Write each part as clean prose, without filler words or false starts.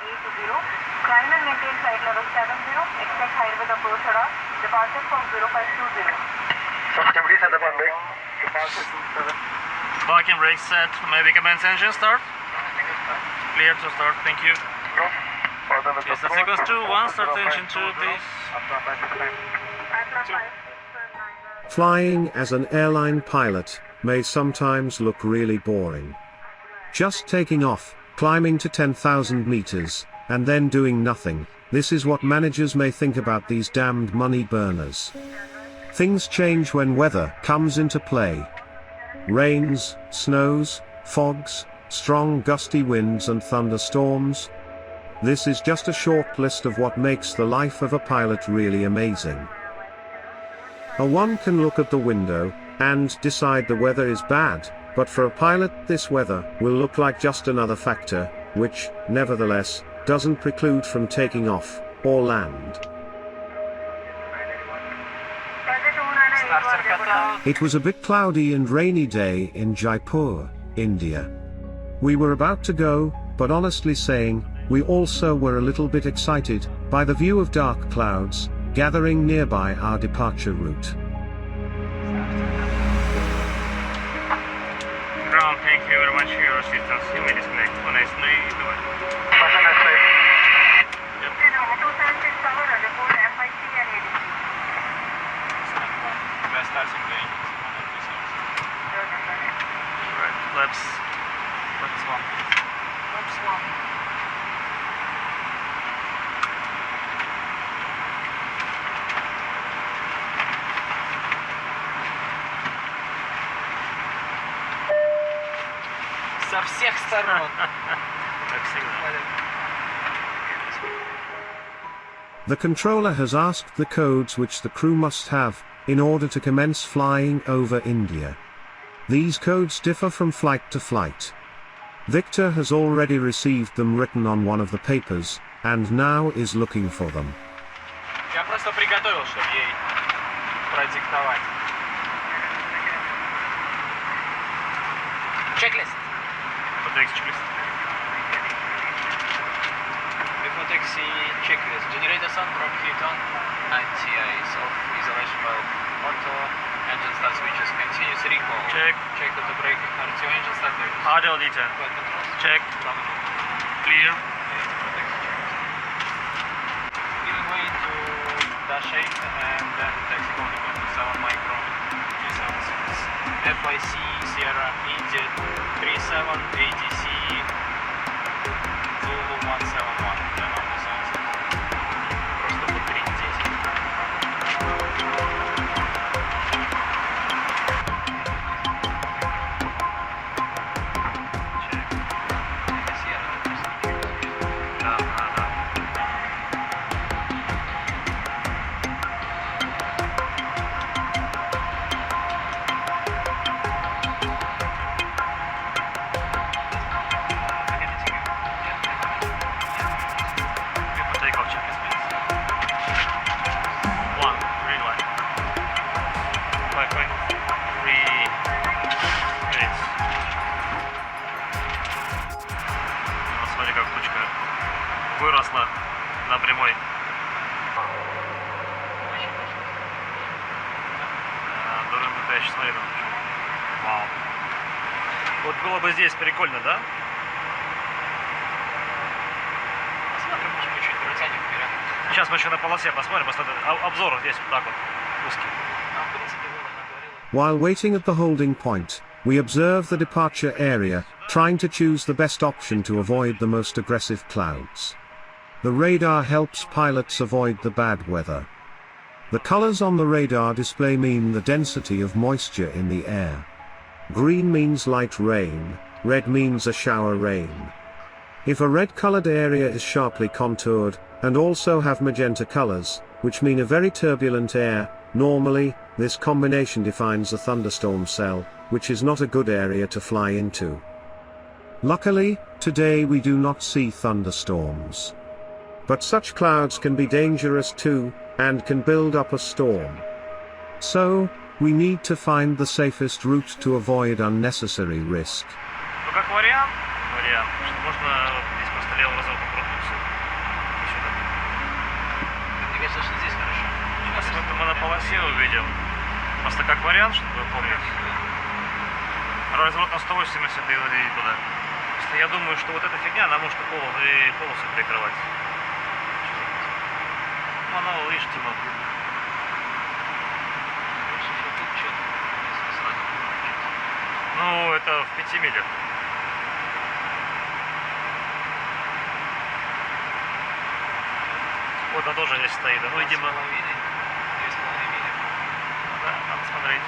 Climb and maintain flight level 70. Expect high with approach radar. Departure from 0520. Activities at the runway. Departure 27. Parking brake set. Maybe commence engine start. Clear to start. Thank you. No. Further with Yes, the approach. sequence 2, 1, start engine 2, please. Flying as an airline pilot may sometimes look really boring. Just taking off, climbing to 10,000 meters, and then doing nothing. This is what managers may think about these damned money burners. Things change when weather comes into play. Rains, snows, fogs, strong gusty winds and thunderstorms. This is just a short list of what makes the life of a pilot really amazing. One can look at the window and decide the weather is bad, but for a pilot this weather will look like just another factor, which, nevertheless, doesn't preclude from taking off or land. It was a bit cloudy and rainy day in Jaipur, India. We were about to go, but honestly saying, we also were a little bit excited by the view of dark clouds gathering nearby our departure route. Ground, thank you very much for your assistance. You may disconnect. On a snake, do it. Flaps 1. Flaps 1. Со всех сторон. Как всегда. The controller has asked the codes which the crew must have in order to commence flying over India. These codes differ from flight to flight. Victor has already received them written on one of the papers, and now is looking for them. Я просто приготовил, чтобы ей продиктовать. Checklist. Checklist. Before taxi checklist. Generator sun prop heat on. NTI is off. Isolation valve auto. Engine start switches continuous recall. Check. Check that the brake RTO engine start. Audio detail. Check. Clear. Giving way to dash 8 and then taxi code 27 micro 376. FIC Sierra India 37 ATC Zulu 171. Я написал. Просто повторить здесь. Выросла на прямой. Дурын я сейчас смотрю. Вау. Вот было бы здесь прикольно, да? Посмотрим, может быть, чуть протянем вперед. Сейчас мы еще на полосе посмотрим, просто обзор здесь вот так вот узкий. В принципе, было наговорилось. While waiting at the holding point, we observe the departure area, trying to choose the best option to avoid the most aggressive clouds. The radar helps pilots avoid the bad weather. The colors on the radar display mean the density of moisture in the air. Green means light rain, red means a shower rain. If a red-colored area is sharply contoured, and also have magenta colors, which mean a very turbulent air, normally, this combination defines a thunderstorm cell, which is not a good area to fly into. Luckily, today we do not see thunderstorms. But such clouds can be dangerous too, and can build up a storm. So, we need to find the safest route to avoid unnecessary risk. Ну как вариант, что можно здесь просто левым разворотом крутнуться. выведем. Просто как вариант, чтобы вы помнили. Разворот на 180 и туда. Просто я думаю, что вот эта фигня, она может и полосы перекрывать. Ну, она, видишь, типа... Ну, это в 5 милях. Вот она тоже здесь стоит. Ну, видимо... 2,5 мили. Да, надо смотреть.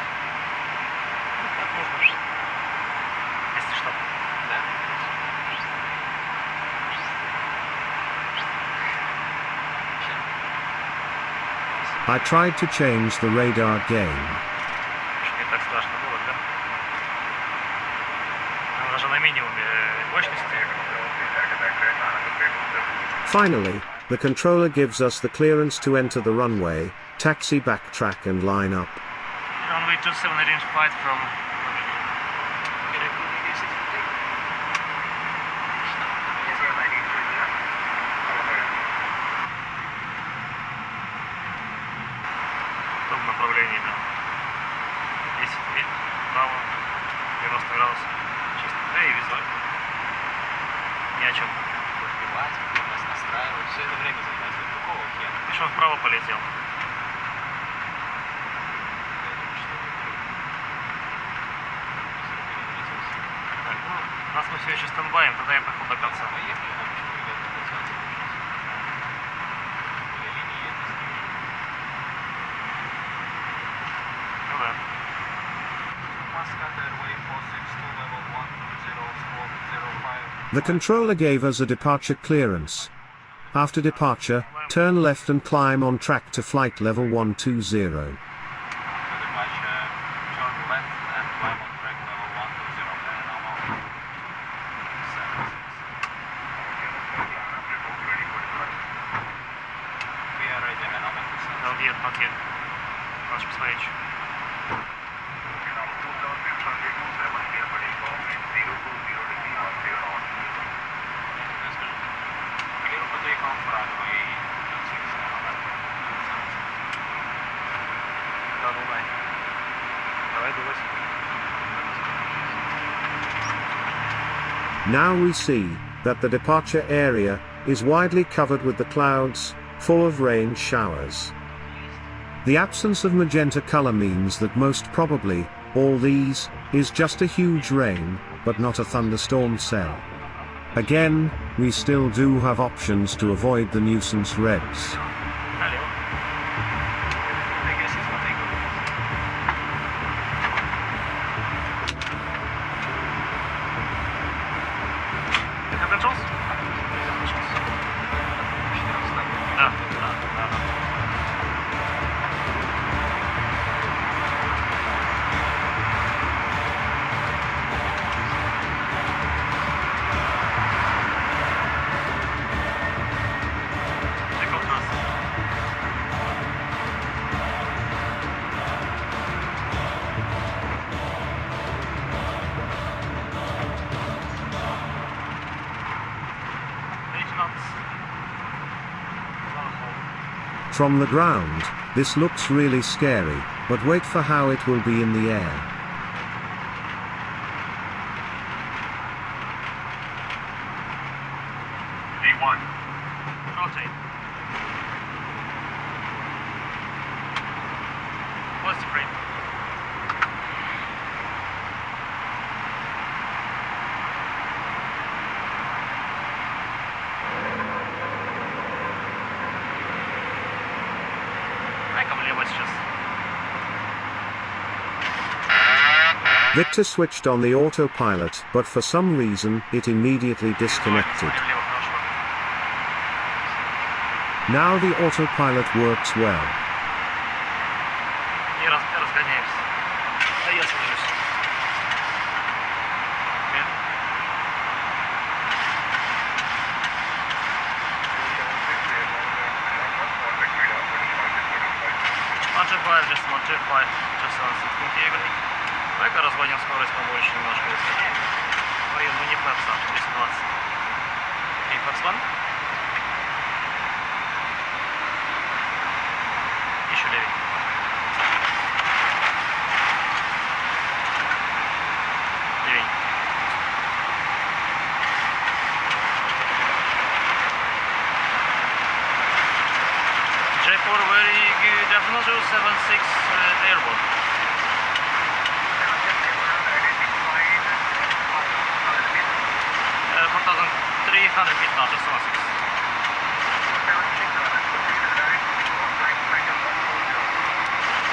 Ну, так можно. Если что. Да. I tried to change the radar gain. Не так страшно было, да? Она даже на минимуме мощности. Finally, the controller gives us the clearance to enter the runway, taxi, backtrack and line up. Runway 27 identified from... В том направлении, да. 10 миль вправо, 90 градусов. Чисто. Да и визуально. Ни о чем. Настраивать, все это время занимается. Какого хера? Видишь, он вправо полетел. Так, ну, нас мы все еще стендбаем, тогда я пошел до конца. Поехали, а почему ребята до конца не выключились? Или линии это снимут? Ну да. Muscat Airway 462 level 120 squawk 05. The controller gave us a departure clearance. After departure, turn left and climb on track to flight level 120. Turn left and climb on track level 120. We are ready, man. Not yet, not yet. Надо посмотреть еще. Да, думай. Давай думать. Now we see that the departure area is widely covered with the clouds, full of rain showers. The absence of magenta color means that most probably, all these, is just a huge rain, but not a thunderstorm cell. Again, we still do have options to avoid the nuisance reds. Налево. Ты как кончался? Да, да, да. From the ground, this looks really scary, but wait for how it will be in the air. D1. Rotate. What's the frame? Дай-ка влево сейчас. Victor switched on the autopilot, but for some reason, it immediately disconnected. Влево, хорошо. Now the autopilot works well. Не разгоняемся. Да я сажусь. Modify, just modify, just on 16 eagerly. Давай-ка разгоним скорость побольше немножко. Ну не флэпс, а 220. И флэпс 1. Еще 9. Jaipur, very good afternoon, 076 airborne. 4,300 feet now, just 016.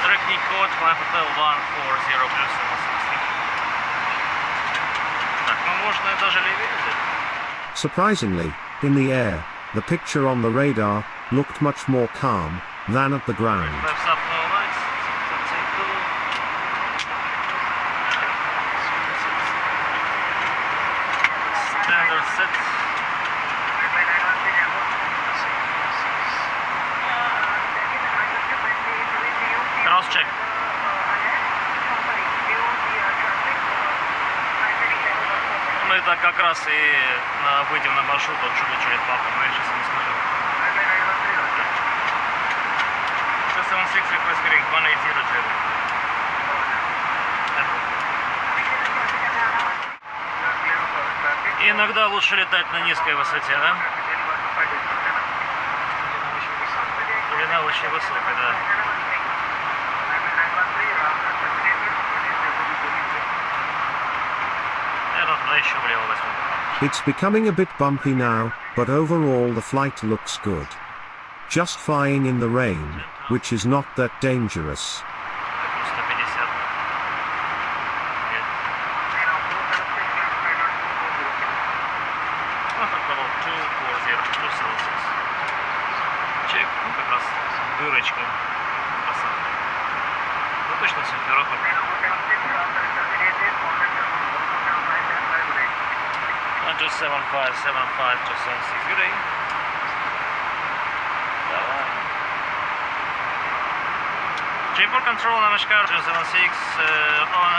Direct code, climb hotel 140 plus 016. Так, ну можно и даже левее взять. Surprisingly, in the air, the picture on the radar looked much more calm than at the ground. Flaps up, no lights. Standard set. Cross check. Ну это как раз и выйдем на маршрут, он чуть через папу, но я сейчас не скажу. 676 request hearing 180 Jaipur. Иногда лучше летать на низкой высоте, да? Длина очень высокая, да. Я туда еще влево возьму. It's becoming a bit bumpy now, but overall the flight looks good. Just flying in the rain, which is not that dangerous. 150. Ну, как было 240, 276. Чек, ну как раз дырочка. Красавчик. Ну точно симферополь. 175, 276, good day. Давай. Jaipur control, Namaskar, 276, on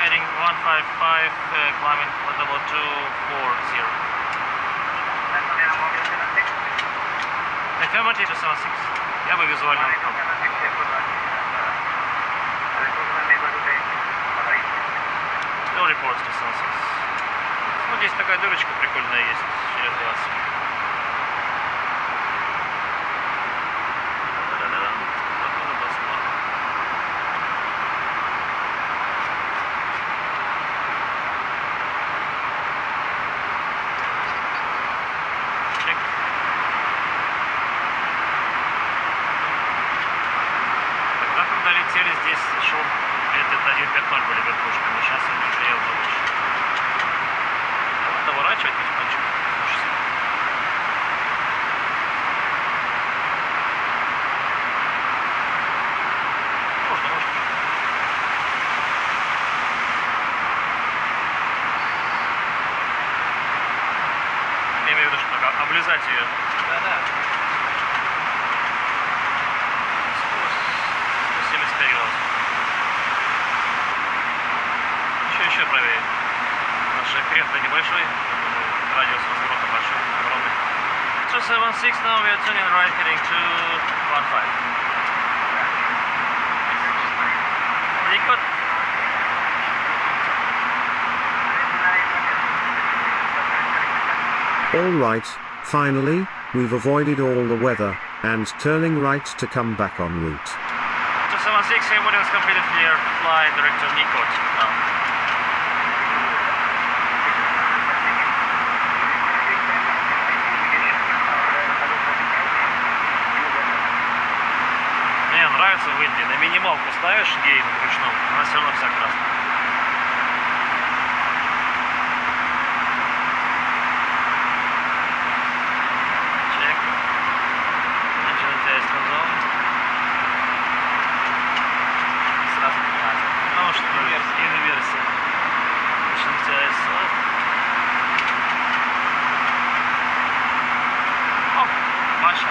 heading 155, climbing for level 240. Affirmative, 276. Я бы визуально. No reports, 276. Ну, здесь такая дырочка прикольная есть, через 20. Да-да-да, оттуда посмотрим. Чек. Тогда, когда летели, здесь шел этот 1.5.0 были верхушками, сейчас они уже явно выше. Доворачивать потихонечку. Можно. Я имею в виду, что так, облизать ее. Да. 175 градусов. Еще правее. Наш хрен-то небольшой, радиус разворота большой, огромный. 276, now we are turning right, heading to 15. Никот. Alright, finally, we've avoided all the weather, and turning right to come back en route. 276, airborne completed, clear, fly direct to Nikot now. Нравится в Индии. На минималку ставишь гейн вручную, она все равно вся красная. Чек. Engine test on. Сразу красный. Ну что, инверсия. Engine test off. Оп, Маша.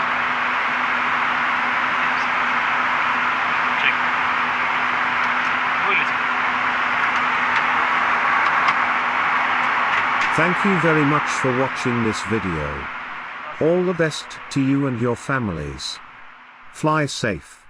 Thank you very much for watching this video. All the best to you and your families. Fly safe.